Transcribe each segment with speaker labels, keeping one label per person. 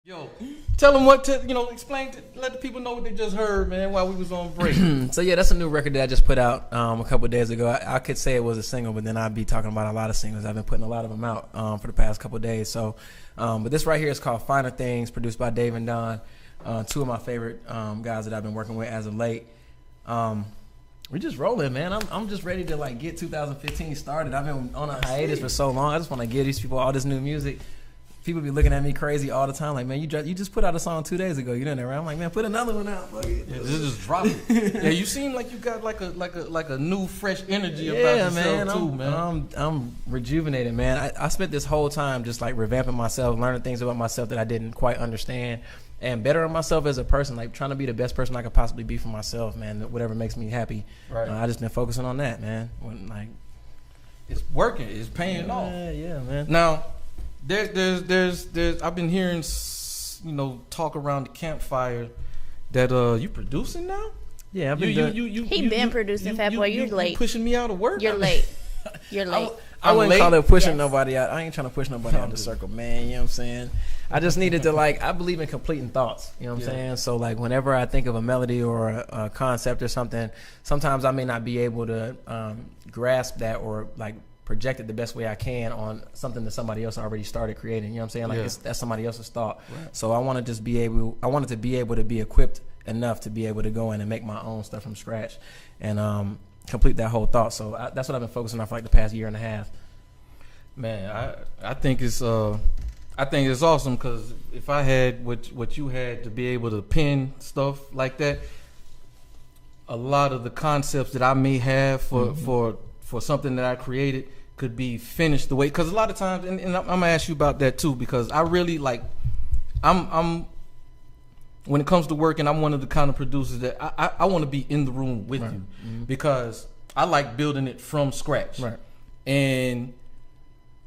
Speaker 1: Yo, tell them what to, explain, let the people know what they just heard, man, while we was on break.
Speaker 2: So yeah, that's a new record that I just put out a couple of days ago. I could say it was a single, but then I'd be talking about a lot of singles. I've been putting a lot of them out for the past couple of days. So, but this right here is called Finer Things, produced by Dave and Don, two of my favorite guys that I've been working with as of late. We're just rolling, man. I'm just ready to like get 2015 started. I've been on a hiatus for so long. I just want to give these people all this new music. People be looking at me crazy all the time, like, man, you just put out a song 2 days ago. You didn't, right? I'm like, man, put another one out. Fuck it.
Speaker 1: Yeah, just drop it. Yeah, you seem like you got like a new fresh energy about yourself too, man.
Speaker 2: I'm rejuvenated, man. I spent this whole time just like revamping myself, learning things about myself that I didn't quite understand, and bettering myself as a person, like trying to be the best person I could possibly be for myself, man. Whatever makes me happy. Right. I just been focusing on that, man.
Speaker 1: It's working. It's paying off.
Speaker 2: Yeah, man.
Speaker 1: Now, there's I've been hearing, talk around the campfire that you producing now.
Speaker 2: Yeah, I've been
Speaker 3: He been producing, Fat Boy. You're late.
Speaker 1: You pushing me out of work.
Speaker 3: You're late. You're late.
Speaker 2: I wouldn't call it pushing nobody out. I ain't trying to push nobody out the circle, man. You know what I'm saying? I just needed to I believe in completing thoughts. You know what I'm saying? So whenever I think of a melody or a concept or something, sometimes I may not be able to grasp that or project it the best way I can on something that somebody else already started creating. You know what I'm saying? That's somebody else's thought. Right. So I wanted to be able to be equipped enough to be able to go in and make my own stuff from scratch and complete that whole thought. So that's what I've been focusing on for the past year and a half.
Speaker 1: Man, I think it's awesome because if I had what you had to be able to pen stuff like that, a lot of the concepts that I may have for something that I created could be finished the way, because a lot of times, and I'm gonna ask you about that too, because I really I'm when it comes to working, I'm one of the kind of producers that I want to be in the room with you, because I like building it from scratch, and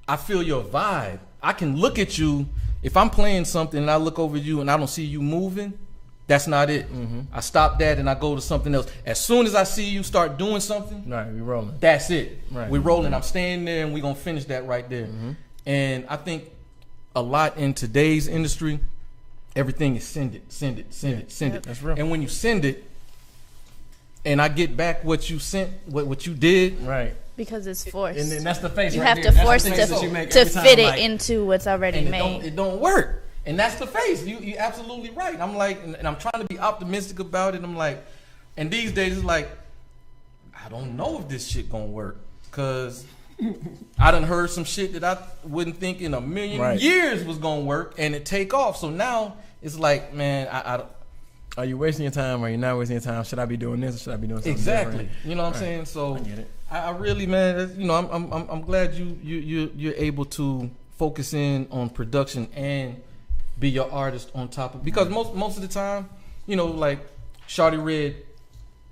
Speaker 1: I feel your vibe. I can look at you if I'm playing something and I look over you and I don't see you moving. That's not it. I stop that and I go to something else. As soon as I see you start doing something,
Speaker 2: we rolling.
Speaker 1: That's it. We rolling. I'm staying there and we're gonna finish that right there. And I think a lot in today's industry, everything is send it.
Speaker 2: That's real.
Speaker 1: And when you send it, and I get back what you sent, what you did,
Speaker 2: right?
Speaker 3: Because it's forced.
Speaker 2: And then that's the face.
Speaker 3: You
Speaker 2: right
Speaker 3: have
Speaker 2: there.
Speaker 3: to force
Speaker 2: to
Speaker 3: fit it into what's already made.
Speaker 1: It don't work. And that's the face. You absolutely right. I'm like, and I'm trying to be optimistic about it. I'm like, and these days it's like, I don't know if this shit gonna work, cause I done heard some shit that I wouldn't think in a million years was gonna work, and it take off. So now it's like, man,
Speaker 2: are you wasting your time? Or are you not wasting your time? Should I be doing this or should I be doing something
Speaker 1: exactly
Speaker 2: different?
Speaker 1: You know what I'm saying? So
Speaker 2: I get it.
Speaker 1: I really, man, I'm glad you're able to focus in on production and be your artist on top of, because most of the time, Shawty Red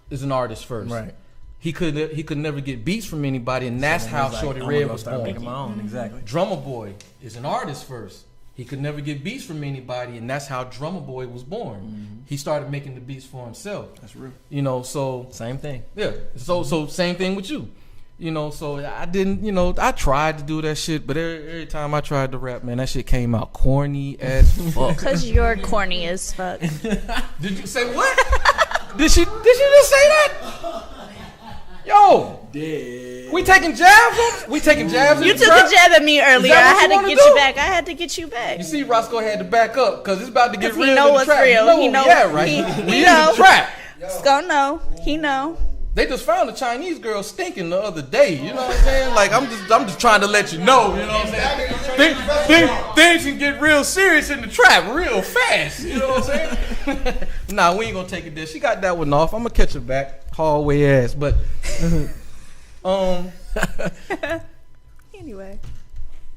Speaker 1: is an artist first.
Speaker 2: Right.
Speaker 1: He could never get beats from anybody, and that's how Shawty Red was born.
Speaker 2: Making my own, exactly.
Speaker 1: Drummer Boy is an artist first. He could never get beats from anybody, and that's how Drummer Boy was born. He started making the beats for himself.
Speaker 2: That's real.
Speaker 1: So
Speaker 2: same thing.
Speaker 1: Yeah. So same thing with you. So I didn't, I tried to do that shit, but every time I tried to rap, man, that shit came out corny as fuck.
Speaker 3: Because you're corny as fuck.
Speaker 1: Did you say what? Did she just say that? Yo, we taking jabs? We taking jabs?
Speaker 3: You took a jab at me earlier. I had to get you back. I had to get you back.
Speaker 1: You see, Roscoe had to back up because it's about to get real.
Speaker 3: He know what's real. He know.
Speaker 1: Yeah, right. He know. The trap.
Speaker 3: Scott know. He know.
Speaker 1: They just found a Chinese girl stinking the other day. You know what I'm saying? Like, I'm just trying to let you know. You know what I'm saying? Things can get real serious in the trap real fast. You know what I'm saying? Nah, we ain't gonna take it there. She got that one off. I'm gonna catch her back, hallway ass. But
Speaker 3: anyway,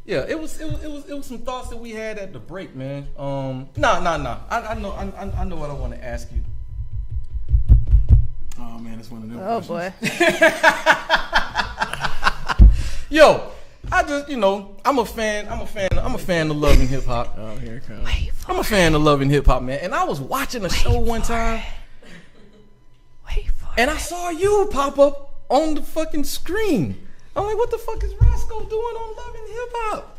Speaker 1: yeah, it was some thoughts that we had at the break, man. Nah. I know what I want to ask you.
Speaker 2: Oh man, it's one of them.
Speaker 3: Oh boy.
Speaker 1: Yo, I just, I'm a fan of Love and Hip Hop.
Speaker 2: Oh, here it comes.
Speaker 1: I'm a fan of Love and Hip Hop, man. And I was watching a show one time. And I saw you pop up on the fucking screen. I'm like, what the fuck is Roscoe doing on Love and Hip Hop?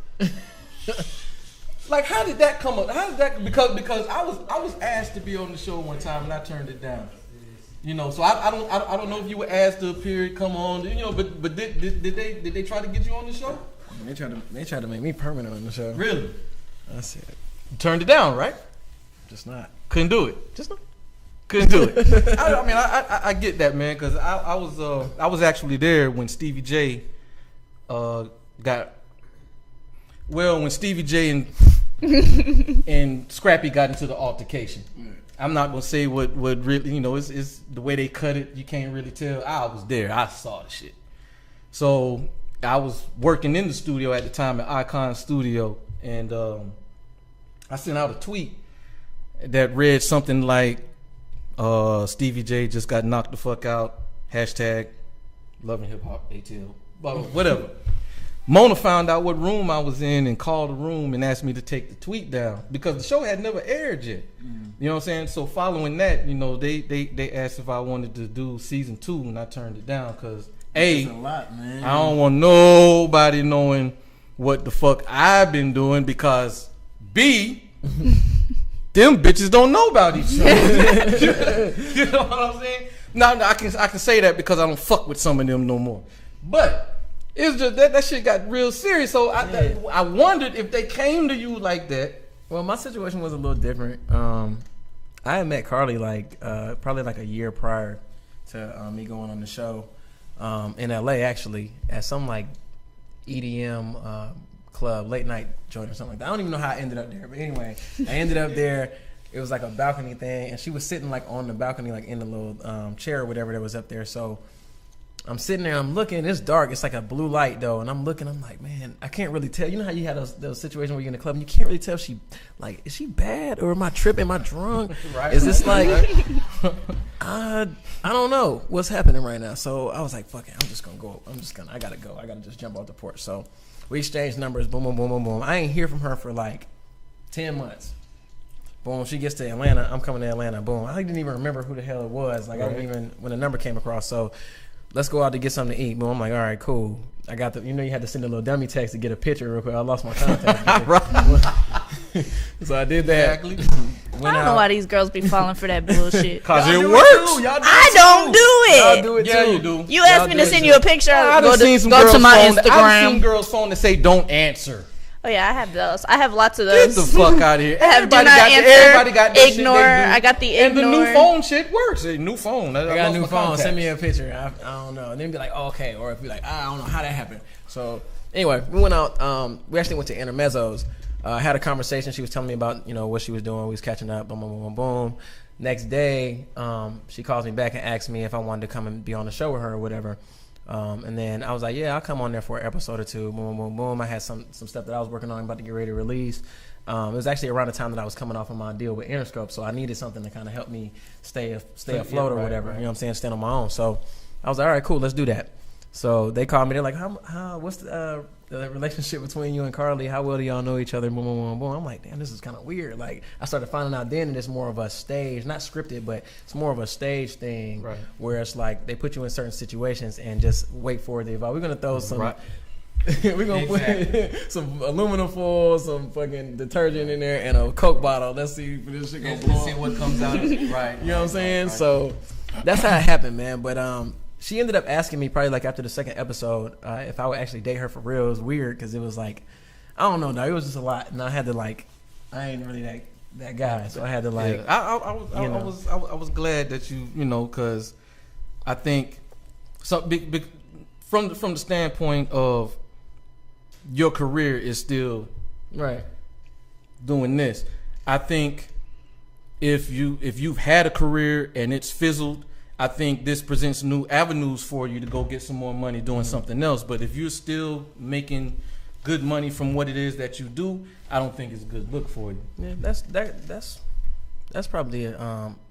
Speaker 1: Like, how did that come up? How did that? Because I was asked to be on the show one time and I turned it down. You know, so I don't know if you were asked to appear, come on. You know, but did they try to get you on the show?
Speaker 2: They tried to make me permanent on the show.
Speaker 1: Really?
Speaker 2: That's it.
Speaker 1: You turned it down, right?
Speaker 2: Just not.
Speaker 1: Couldn't do it.
Speaker 2: Just not.
Speaker 1: Couldn't do it. I mean, I get that, man, because I was actually there when Stevie J when Stevie J and Scrappy got into the altercation. I'm not gonna say what really, you know, it's the way they cut it. You can't really tell. I was there. I saw the shit. So I was working in the studio at the time at Icon Studio, and I sent out a tweet that read something like, Stevie J just got knocked the fuck out. Hashtag loving hip hop ATL. Whatever. Mona found out what room I was in and called the room and asked me to take the tweet down because the show had never aired yet. You know what I'm saying? So following that, you know, they asked if I wanted to do season 2 and I turned it down because A,
Speaker 2: that's a lot, man.
Speaker 1: I don't want nobody knowing what the fuck I've been doing because B, them bitches don't know about each other. You know what I'm saying? No, I can say that because I don't fuck with some of them no more. But it's just that shit got real serious. So I wondered if they came to you like that.
Speaker 2: Well, my situation was a little different. I had met Carly probably like a year prior to me going on the show in LA, actually, at some like EDM club, late night joint or something like that. I don't even know how I ended up there, but anyway, I ended up there. It was like a balcony thing, and she was sitting like on the balcony, like in the little chair or whatever that was up there. So I'm sitting there, I'm looking, it's dark, it's like a blue light though, and I'm looking, I'm like, man, I can't really tell. You know how you have those situations where you're in the club and you can't really tell if she, like, is she bad or am I tripping, am I drunk?
Speaker 1: Right.
Speaker 2: Is this like, I don't know what's happening right now. So I was like, fuck it, I gotta go. I gotta just jump off the porch. So we exchanged numbers, boom, boom, boom, boom, boom. I ain't hear from her for like 10 months. Boom, she gets to Atlanta, I'm coming to Atlanta, boom. I didn't even remember who the hell it was. Like, right. I didn't even, when the number came across, so let's go out to get something to eat. Boom, I'm like, all right, cool. I got you know, you had to send a little dummy text to get a picture real quick. I lost my contact. So I did that.
Speaker 3: Exactly. I don't know why these girls be falling for that bullshit.
Speaker 1: Cause it works.
Speaker 3: I don't do it.
Speaker 2: Y'all do it
Speaker 1: yeah,
Speaker 2: too.
Speaker 1: you do.
Speaker 3: You asked me to send you a picture.
Speaker 1: Go to my Instagram. I've seen girls' phone that say don't answer.
Speaker 3: Oh yeah, I have those. I have lots of those.
Speaker 1: Get the fuck out of here.
Speaker 3: I have do not answer.
Speaker 1: Everybody got that
Speaker 3: ignore. I got the ignore.
Speaker 1: And the new phone shit works. A new phone.
Speaker 2: I got a new phone. Contacts. Send me a picture. I don't know. And then be like, oh, okay. Or if be like, I don't know how that happened. So anyway, we went out. We actually went to Intermezzo's. Had a conversation. She was telling me about, you know, what she was doing. We was catching up. Boom, boom, boom, boom. Next day, she calls me back and asks me if I wanted to come and be on the show with her or whatever. And then I was like, yeah, I'll come on there for an episode or two. Boom, boom, boom. I had some stuff that I was working on, about to get ready to release. It was actually around the time that I was coming off of my deal with Interscope, so I needed something to kind of help me stay afloat or whatever. Right. You know what I'm saying? Stand on my own. So I was like, all right, cool, let's do that. So they called me. They're like, what's the relationship between you and Carly? How well do y'all know each other? Boom, boom, boom, boom. I'm like, damn, this is kind of weird. Like, I started finding out then that it's more of a stage, not scripted, but it's more of a stage thing, right, where it's like they put you in certain situations and just wait for it to evolve. We're gonna throw some. Right. We're gonna put some aluminum foil, some fucking detergent in there, and a Coke bottle. Let's see if this shit gonna blow.
Speaker 1: Let's see what comes out. Right.
Speaker 2: You know what I'm saying? Right. So that's how it happened, man. But she ended up asking me probably like after the second episode if I would actually date her for real. It was weird because it was like, I don't know, it was just a lot, and I had to like, I ain't really that guy, so I had to like.
Speaker 1: Yeah. I was glad that you know, because I think from the standpoint of your career is still
Speaker 2: right
Speaker 1: doing this. I think if you've had a career and it's fizzled, I think this presents new avenues for you to go get some more money doing something else. But if you're still making good money from what it is that you do, I don't think it's a good look for you.
Speaker 2: Yeah, that's probably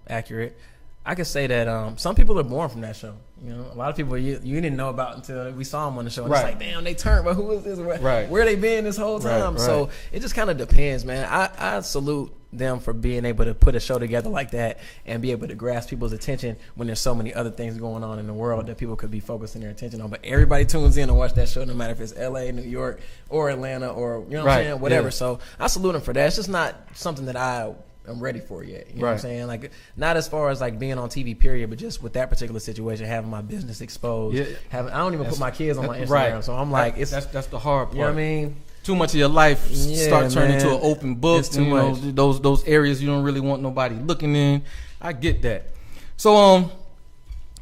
Speaker 2: accurate. I could say that some people are born from that show. You know, a lot of people you didn't know about until we saw them on the show. And right. It's like, damn, they turned. But who is this?
Speaker 1: Right.
Speaker 2: Where they been this whole time?
Speaker 1: Right.
Speaker 2: So it just kind of depends, man. I salute them for being able to put a show together like that and be able to grasp people's attention when there's so many other things going on in the world that people could be focusing their attention on. But everybody tunes in to watch that show, no matter if it's LA, New York, or Atlanta, or you know what I'm saying, whatever. Yeah. So I salute them for that. It's just not something that I'm ready for yet. You know what I'm saying? Like, not as far as like being on TV, period, but just with that particular situation, having my business exposed. Yeah. I don't even put my kids on my Instagram, so I'm like, that's the hard part. You know what I mean? Too much of your life start turning into an open book. It's too much. Those areas you don't really want nobody looking in. I get that. So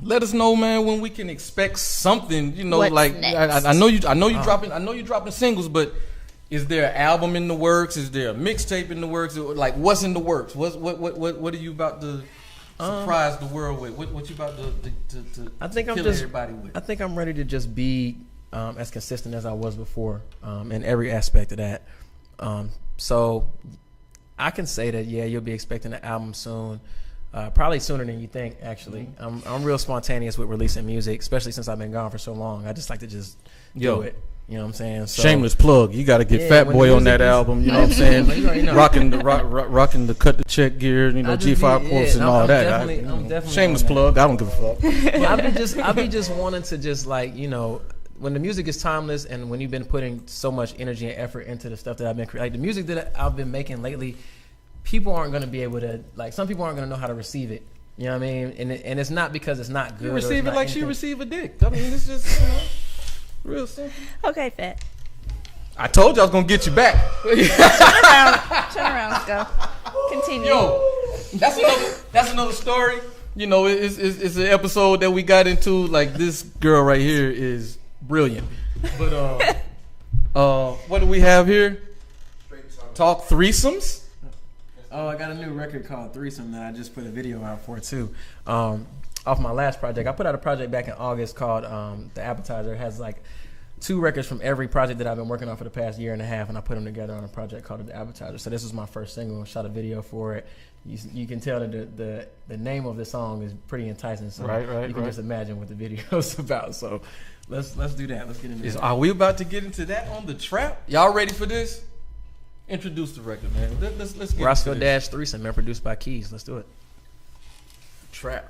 Speaker 2: let us know, man, when we can expect something. You know, what's like I know you dropping singles, but is there an album in the works? Is there a mixtape in the works? Like, what's in the works? What are you about to surprise the world with? What you about to I think kill everybody with? I think I'm ready to just be as consistent as I was before in every aspect of that. So I can say that, yeah, you'll be expecting an album soon. Probably sooner than you think, actually. I'm real spontaneous with releasing music, especially since I've been gone for so long. I just like to just do it. You know what I'm saying? So, shameless plug. You got to get Fat Boy on that album. You know what I'm saying? Rocking the cut the check gear. You know, G5 quotes and all that. I'm definitely shameless plug. I don't give a fuck. I be just wanting to just like, you know, when the music is timeless and when you've been putting so much energy and effort into the stuff that I've been creating, like the music that I've been making lately, people aren't going to be able to, like, some people aren't going to know how to receive it. You know what I mean? And it's not because it's not good. You receive it like anything. She received a dick. I mean, it's just, you know, real simple.
Speaker 3: Okay, Fat.
Speaker 2: I told you I was going to get you back.
Speaker 3: Turn around, let's go. Continue.
Speaker 2: Yo, that's another story. You know, it's an episode that we got into. Like, this girl right here is brilliant. But what do we have here? Talk threesomes. Oh, I got a new record called Threesome that I just put a video out for too. Off my last project, I put out a project back in August called The Appetizer. It has like 2 records from every project that I've been working on for the past year and a half, and I put them together on a project called The Appetizer. So this was my first single. I shot a video for it. You can tell that the name of the song is pretty enticing. So you can just imagine what the video is about. So let's do that. Let's get into it. Are we about to get into that on the trap? Y'all ready for this? Introduce the record, man. Let's get Roscoe Dash Threesome, man, produced by Keys. Let's do it. Trap.